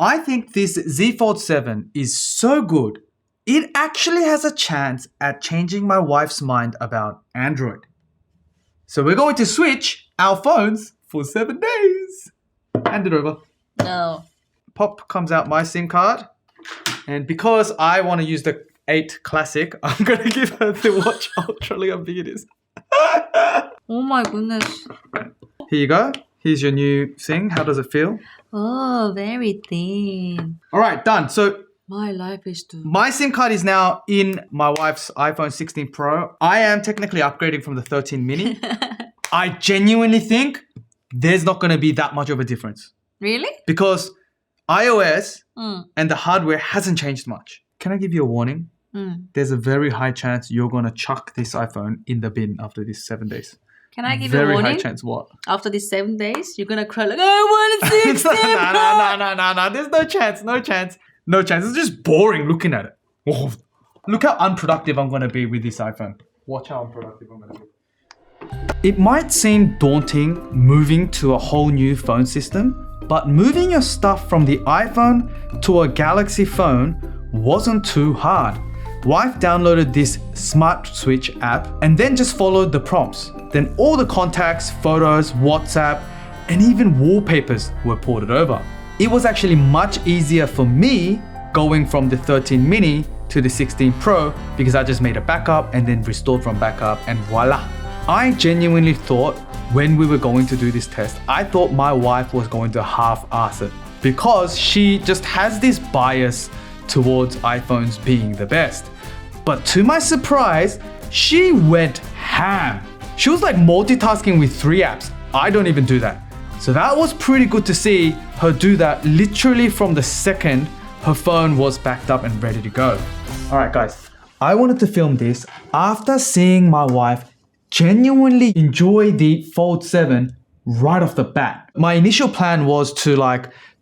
I think this Z Fold 7 is so good. It actually has a chance at changing my wife's mind about Android. So we're going to switch our phones for 7 days. Hand it over. No. Pop comes out my SIM card. And because I want to use the 8 Classic, I'm going to give her the Watch Ultra. Look how big it is. Oh my goodness. Here you go. Here's your new thing. How does it feel? Oh, very thin. All right, done. So My life is too. my SIM card is now in my wife's iPhone 16 Pro. I am technically upgrading from the 13 mini. I genuinely think there's not going to be that much of a difference. Really? Because iOS Mm. and the hardware hasn't changed much. Can I give you a warning? Mm. There's a very high chance you're going to chuck this iPhone in the bin after these 7 days. Can I give you a Very warning? high chance. What? After these 7 days, you're gonna cry like, I want a 16 No. There's no chance. No chance. No chance. It's just boring looking at it. Oh, look how unproductive I'm going to be with this iPhone. Watch how unproductive I'm going to be. It might seem daunting moving to a whole new phone system, but moving your stuff from the iPhone to a Galaxy phone wasn't too hard. Wife downloaded this Smart Switch app and then just followed the prompts. Then all the contacts, photos, WhatsApp, and even wallpapers were ported over. It was actually much easier for me going from the 13 mini to the 16 Pro because I just made a backup and then restored from backup and voila. I genuinely thought when we were going to do this test, I thought my wife was going to half-ass it because she just has this bias towards iPhones being the best. But to my surprise, she went ham. She was like multitasking with 3 apps. I don't even do that. So that was pretty good to see her do that literally from the second her phone was backed up and ready to go. All right, guys, I wanted to film this after seeing my wife genuinely enjoy the Fold 7 right off the bat. My initial plan was to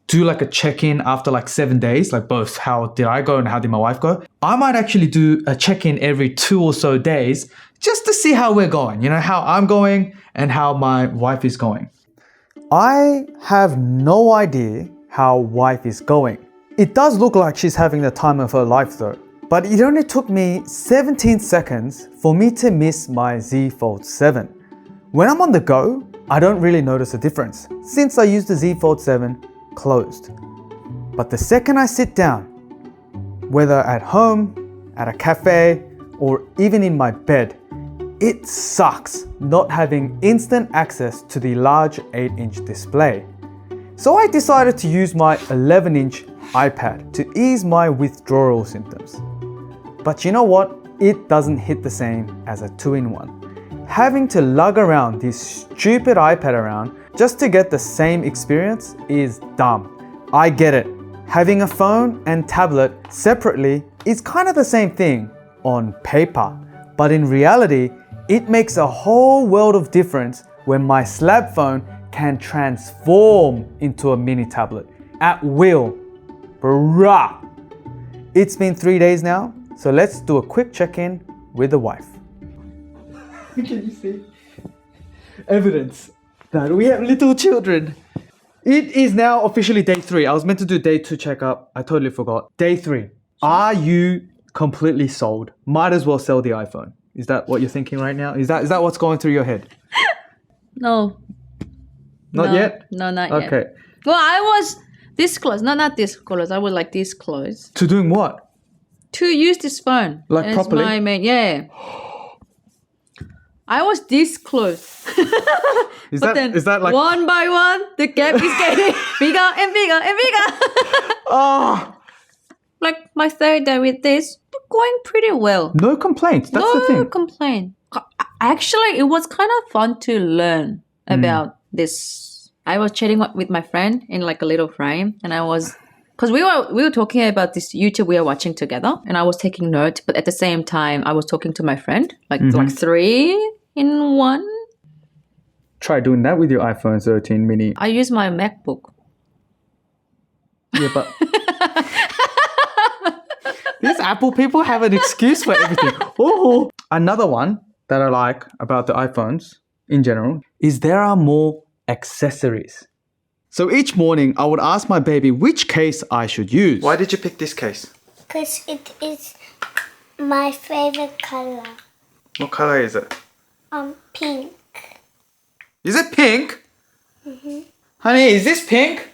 do a check-in after 7 days, both how did I go and how did my wife go. I might actually do a check-in every 2 or so days just to see how we're going, how I'm going and how my wife is going. I have no idea how wife is going. It does look like she's having the time of her life though, but it only took me 17 seconds for me to miss my Z Fold 7. When I'm on the go, I don't really notice a difference since I use the Z Fold 7 closed. But the second I sit down, whether at home, at a cafe, or even in my bed, it sucks not having instant access to the large 8-inch display. So I decided to use my 11-inch iPad to ease my withdrawal symptoms. But you know what? It doesn't hit the same as a 2-in-1. Having to lug around this stupid iPad around just to get the same experience is dumb. I get it. Having a phone and tablet separately is kind of the same thing on paper, but in reality, it makes a whole world of difference when my slab phone can transform into a mini tablet at will. Bruh! It's been 3 days now, so let's do a quick check-in with the wife. Can you see? Evidence that we have little children. It is now officially day 3. I was meant to do day 2 checkup. I totally forgot. Day 3. Are you completely sold? Might as well sell the iPhone. Is that what you're thinking right now? Is that what's going through your head? No. Not yet? No, not yet. Okay. Well, I was this close. No, not this close. I was this close. To doing what? To use this phone. Like properly? My main, yeah. I was this close. Is but that like one by one, the gap is getting bigger and bigger and bigger. Oh, My 3rd day with this, going pretty well. no complaints. That's the No thing. complaint. Actually, it was kind of fun to learn about this. I was chatting with my friend in a little frame, and because we were talking about this YouTube we are watching together, and I was taking notes, but at the same time I was talking to my friend, like 3 in 1. Try doing that with your iPhone 13 mini. I use my MacBook. Yeah, but these Apple people have an excuse for everything. Oh, another one that I like about the iPhones in general is there are more accessories. So each morning, I would ask my baby which case I should use. Why did you pick this case? Because it is my favorite color. What color is it? Pink. Is it pink? Honey, is this pink?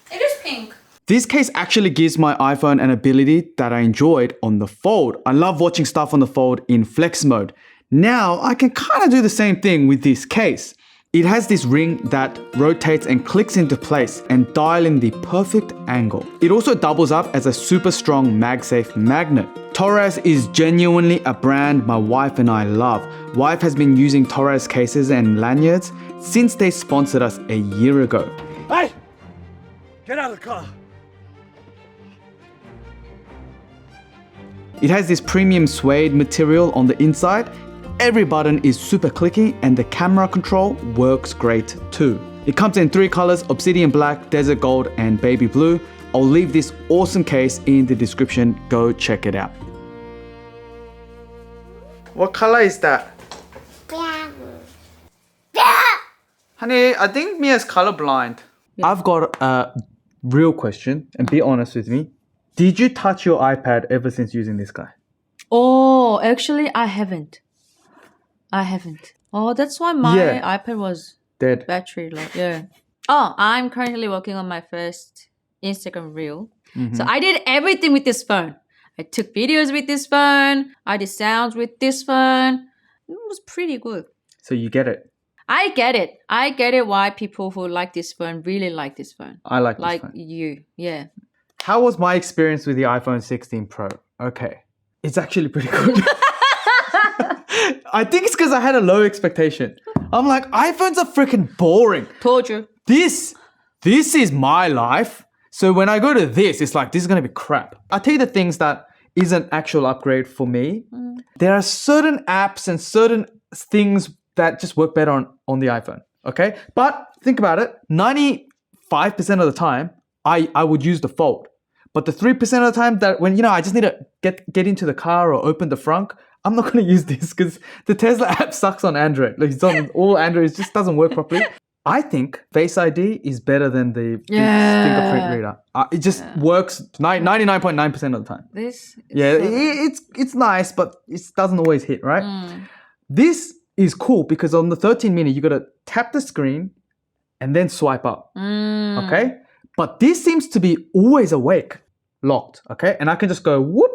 It is pink. This case actually gives my iPhone an ability that I enjoyed on the fold. I love watching stuff on the fold in flex mode. Now, I can kind of do the same thing with this case. It has this ring that rotates and clicks into place and dial in the perfect angle. It also doubles up as a super strong MagSafe magnet. Torres is genuinely a brand my wife and I love. Wife has been using Torres cases and lanyards since they sponsored us a year ago. Hey! Get out of the car! It has this premium suede material on the inside. Every button is super clicky and the camera control works great too. It comes in 3 colors: obsidian black, desert gold, and baby blue. I'll leave this awesome case in the description. Go check it out. What color is that? Brown. Honey, I think Mia's colorblind. I've got a real question, and be honest with me. Did you touch your iPad ever since using this guy? Oh, actually, I haven't. Oh, that's why my Yeah. iPad was Dead. battery low. Yeah. Oh, I'm currently working on my first Instagram reel. So I did everything with this phone. I took videos with this phone. I did sounds with this phone. It was pretty good. So you get it. I get it. I get it why people who like this phone really like this phone. I like this Like phone. you. Yeah. How was my experience with the iPhone 16 Pro? Okay. It's actually pretty good. I think it's because I had a low expectation. I'm like, iPhones are freaking boring. Told you. This is my life. So when I go to this, it's like, this is going to be crap. I'll tell you the things that is an actual upgrade for me. There are certain apps and certain things that just work better on the iPhone. Okay. But think about it. 95% of the time, I would use the Fold. But the 3% of the time that when, I just need to get into the car or open the frunk, I'm not going to use this because the Tesla app sucks on Android. Like it's on all Android, it just doesn't work properly. I think Face ID is better than the fingerprint reader. It just works 99.9% of the time. This. Yeah, it's nice, but it doesn't always hit, right? This is cool because on the 13 mini, you got to tap the screen and then swipe up. Okay? But this seems to be always awake, locked. Okay? And I can just go whoop.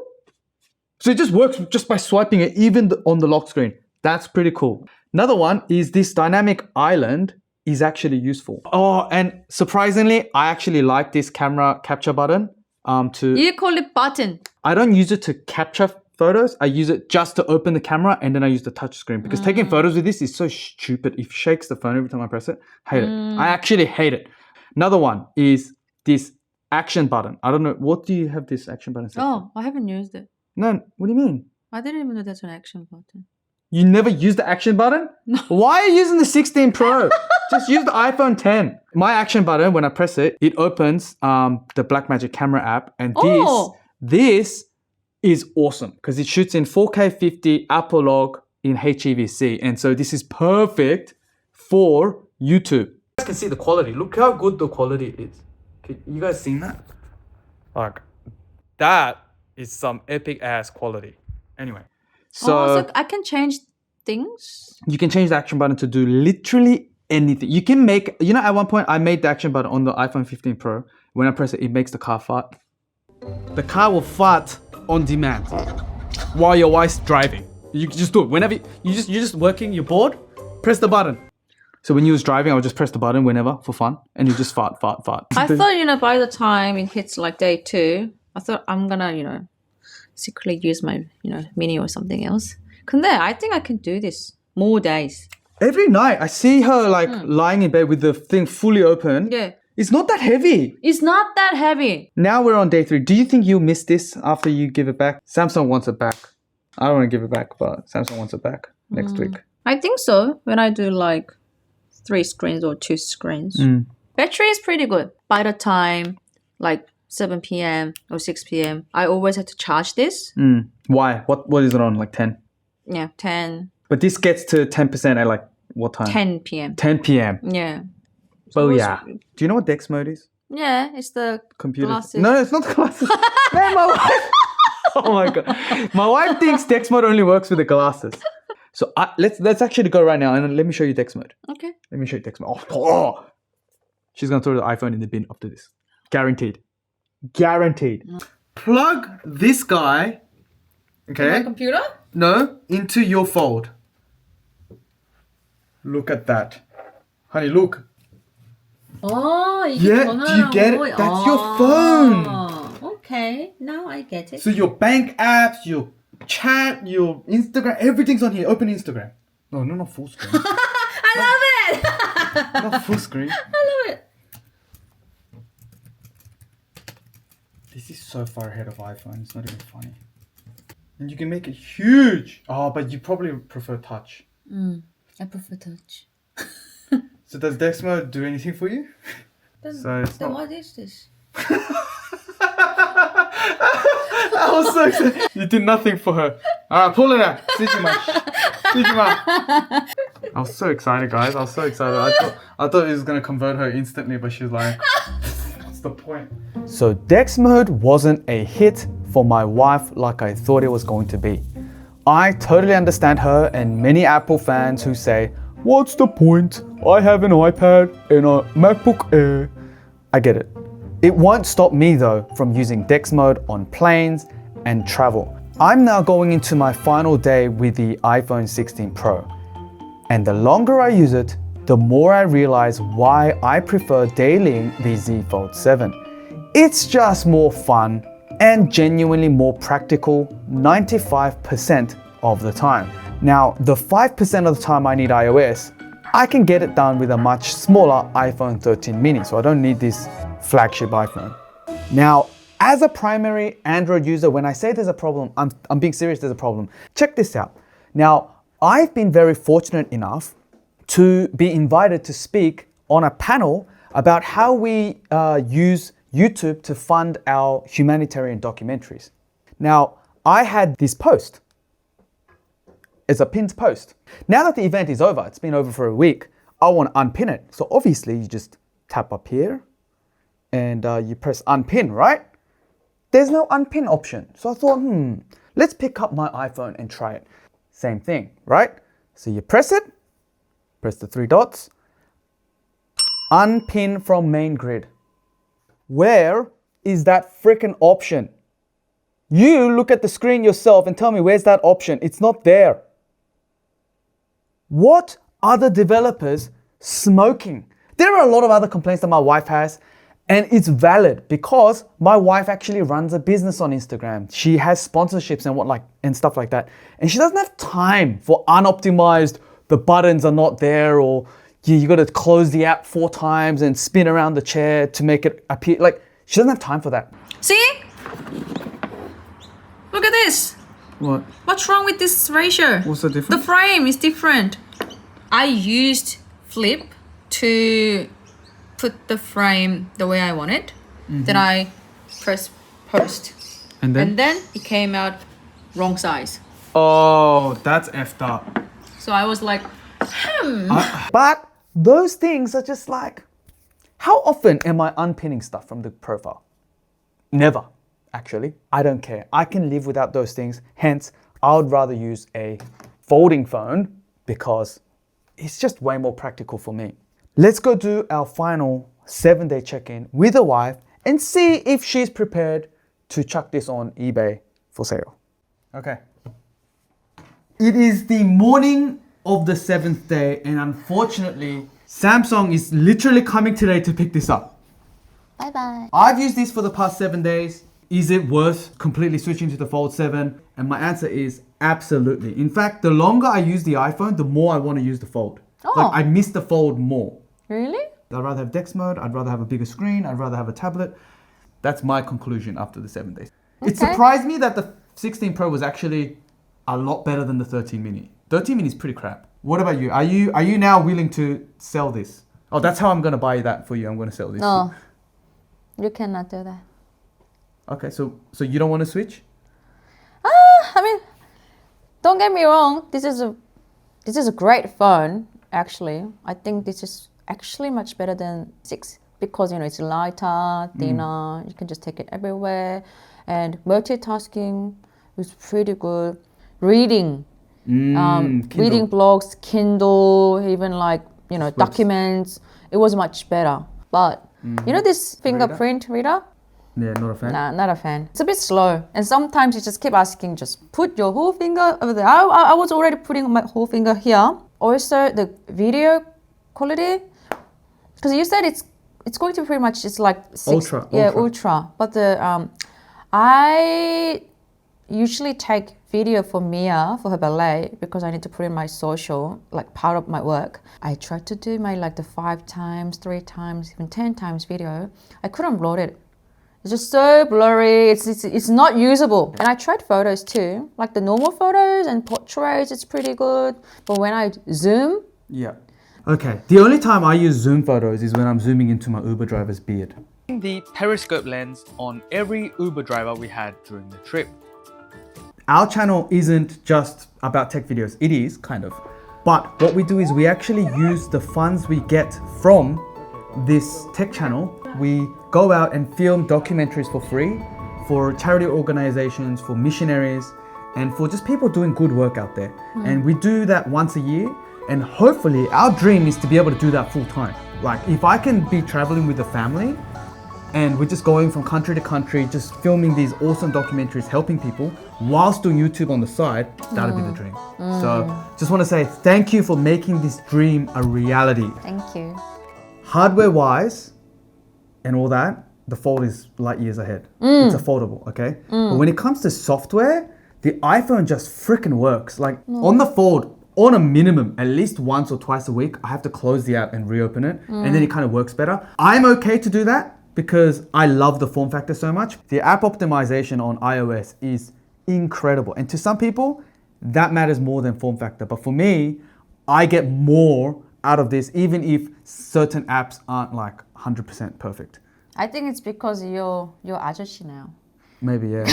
So it just works just by swiping it even on the lock screen. That's pretty cool. Another one is this dynamic island is actually useful. Oh, and surprisingly, I actually like this camera capture button. You call it button. I don't use it to capture photos. I use it just to open the camera and then I use the touch screen because taking photos with this is so stupid. It shakes the phone every time I press it. Hate it. I actually hate it. Another one is this action button. I don't know. What do you have this action button set for? Oh, I haven't used it. No, what do you mean? I didn't even know that's an action button. You never use the action button? No. Why are you using the 16 Pro? Just use the iPhone 10. My action button, when I press it, it opens the Blackmagic camera app. And this is awesome because it shoots in 4K 50 Apple log in HEVC. And so this is perfect for YouTube. You guys can see the quality. Look how good the quality is. You guys seen that? Like, that is some epic ass quality. Anyway. So I can change things? You can change the action button to do literally anything. You can make, at one point I made the action button on the iPhone 15 Pro. When I press it, it makes the car fart. The car will fart on demand while your wife's driving. You can just do it. Whenever you're just working, you're bored, press the button. So when you was driving, I would just press the button whenever for fun and you just fart. I thought, by the time it hits like day 2, I thought I'm gonna, secretly use my, mini or something else. I think I can do this more days. Every night I see her lying in bed with the thing fully open. Yeah. It's not that heavy. It's not that heavy. Now we're on day 3. Do you think you'll miss this after you give it back? Samsung wants it back. I don't want to give it back, but Samsung wants it back next week. I think so. When I do 3 screens or 2 screens. Battery is pretty good. By the time 7 p.m. or 6 p.m. I always have to charge this. Why? What is it on? 10? Yeah, 10. But this gets to 10% at what time? 10 p.m. 10 p.m. Yeah. Oh was- yeah. Do you know what DeX mode is? Yeah, it's the Computer. glasses. No, it's not the glasses. Man, my wife. Oh my god. My wife thinks DeX mode only works with the glasses. So let's actually go right now and let me show you DeX mode. Okay. Let me show you DeX mode. Oh. She's gonna throw the iPhone in the bin after this. Guaranteed. Guaranteed. Plug this guy. Okay. Computer? No, into your fold. Look at that. Honey, look. Oh, Yeah, do you get it? That's your phone. Okay, now I get it. So your bank apps, your chat, your Instagram, everything's on here. Open Instagram. No, not full screen. I love it! Not full screen. I love it. This is so far ahead of iPhone. It's not even funny. And you can make it huge. Oh, but you probably prefer touch. I prefer touch. So does DeX mode do anything for you? So it's Then not. what is this? I was so excited. You did nothing for her. Alright, pull it out. Sijima. I was so excited, guys. I was so excited. I thought it was gonna convert her instantly, but she was like, what's the point? So DeX mode wasn't a hit for my wife like I thought it was going to be. I totally understand her and many Apple fans who say, what's the point? I have an iPad and a MacBook Air. I get it. It won't stop me though from using DeX mode on planes and travel. I'm now going into my final day with the iPhone 16 Pro. And the longer I use it, the more I realize why I prefer dailying the Z Fold 7. It's just more fun and genuinely more practical 95% of the time. Now, the 5% of the time I need iOS, I can get it done with a much smaller iPhone 13 mini, so I don't need this flagship iPhone. Now, as a primary Android user, when I say there's a problem, I'm being serious, there's a problem. Check this out. Now, I've been very fortunate enough to be invited to speak on a panel about how we use YouTube to fund our humanitarian documentaries. Now, I had this post. It's a pinned post. Now that the event is over, it's been over for a week, I want to unpin it. So obviously you just tap up here and you press unpin, right? There's no unpin option. So I thought, let's pick up my iPhone and try it. Same thing, right? So you press it, press the three dots, unpin from main grid. Where is that freaking option? You look at the screen yourself and tell me where's that option. It's not there. What are the developers smoking? There are a lot of other complaints that my wife has, and it's valid because my wife actually runs a business on Instagram. She has sponsorships and stuff like that. And she doesn't have time for unoptimized, the buttons are not there, or you got to close the app 4 times and spin around the chair to make it appear. Like, she doesn't have time for that. See? Look at this. What? What's wrong with this ratio? What's the difference? The frame is different. I used Flip to put the frame the way I want it. Then I press post. And then it came out wrong size. Oh, that's effed up. So I was like, But those things are just like, how often am I unpinning stuff from the profile? Never, actually. I don't care. I can live without those things. Hence, I would rather use a folding phone because it's just way more practical for me. Let's go do our final 7-day check-in with the wife and see if she's prepared to chuck this on eBay for sale. Okay. It is the morning of the 7th day, and unfortunately, Samsung is literally coming today to pick this up. bye-bye. I've used this for the past 7 days. Is it worth completely switching to the Fold 7? And my answer is absolutely. In fact, the longer I use the iPhone, the more I want to use the Fold. Like, I miss the Fold more. Really? I'd rather have DeX mode, I'd rather have a bigger screen, I'd rather have a tablet. That's my conclusion after the 7 days. It surprised me that the 16 Pro was actually a lot better than the 13 mini. 13 mini is pretty crap. What about you? Are you now willing to sell this? Oh, that's how I'm going to buy that for you. I'm going to sell this. No, you cannot do that. Okay, so you don't want to switch? I mean, don't get me wrong. This is a great phone. Actually, I think this is actually much better than 6 because it's lighter, thinner. You can just take it everywhere, and multitasking was pretty good. Reading, reading blogs, Kindle, even documents. It was much better. But this fingerprint reader? Yeah, not a fan. Nah, not a fan. It's a bit slow. And sometimes you just keep asking, just put your whole finger over there. I was already putting my whole finger here. Also, the video quality, because you said it's going to pretty much, it's like Ultra. ultra. But I usually take video for Mia for her ballet because I need to put in my social, like part of my work. I tried to do my the 5 times, 3 times, even 10 times video. I couldn't load it. It's just so blurry. It's not usable. And I tried photos too, like the normal photos and portraits. It's pretty good. But when I zoom, yeah. Okay. The only time I use zoom photos is when I'm zooming into my Uber driver's beard. The periscope lens on every Uber driver we had during the trip. Our channel isn't just about tech videos. It is, kind of. But what we do is we actually use the funds we get from this tech channel. We go out and film documentaries for free for charity organizations, for missionaries, and for just people doing good work out there. And we do that once a year. And hopefully our dream is to be able to do that full time. Like if I can be traveling with a family and we're just going from country to country, just filming these awesome documentaries, helping people whilst doing YouTube on the side, that'll be the dream. So just want to say thank you for making this dream a reality. thank you. Hardware wise and all that, the Fold is light years ahead. It's a foldable, okay? But when it comes to software, the iPhone just freaking works. Like on the Fold, on a minimum, at least once or twice a week, I have to close the app and reopen it, and then it kind of works better. I'm okay to do that because I love the form factor so much. The app optimization on iOS is incredible. And to some people, that matters more than form factor. But for me, I get more out of this, even if certain apps aren't like 100% perfect. I think it's because you're 아저씨 now. Maybe, yeah.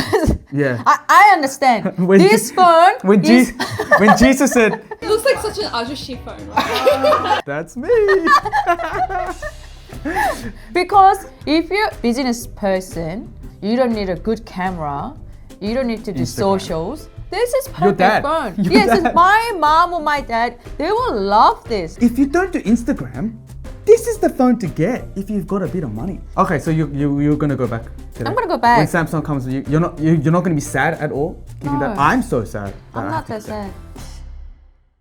Yeah. I understand. When This phone When Jesus said, It looks like such an ajushi phone, right? that's me. because if you're a business person, you don't need a good camera. You don't need to do Instagram. socials. This is Your perfect dad. phone. Your Yes, dad. it's my mom or my dad. They will love this. If you don't do Instagram, this is the phone to get if you've got a bit of money. Okay, so you're gonna go back today. I'm gonna go back. When Samsung comes, you're not gonna be sad at all. Giving No. that. I'm so sad. that I'm I have not to that do that. sad.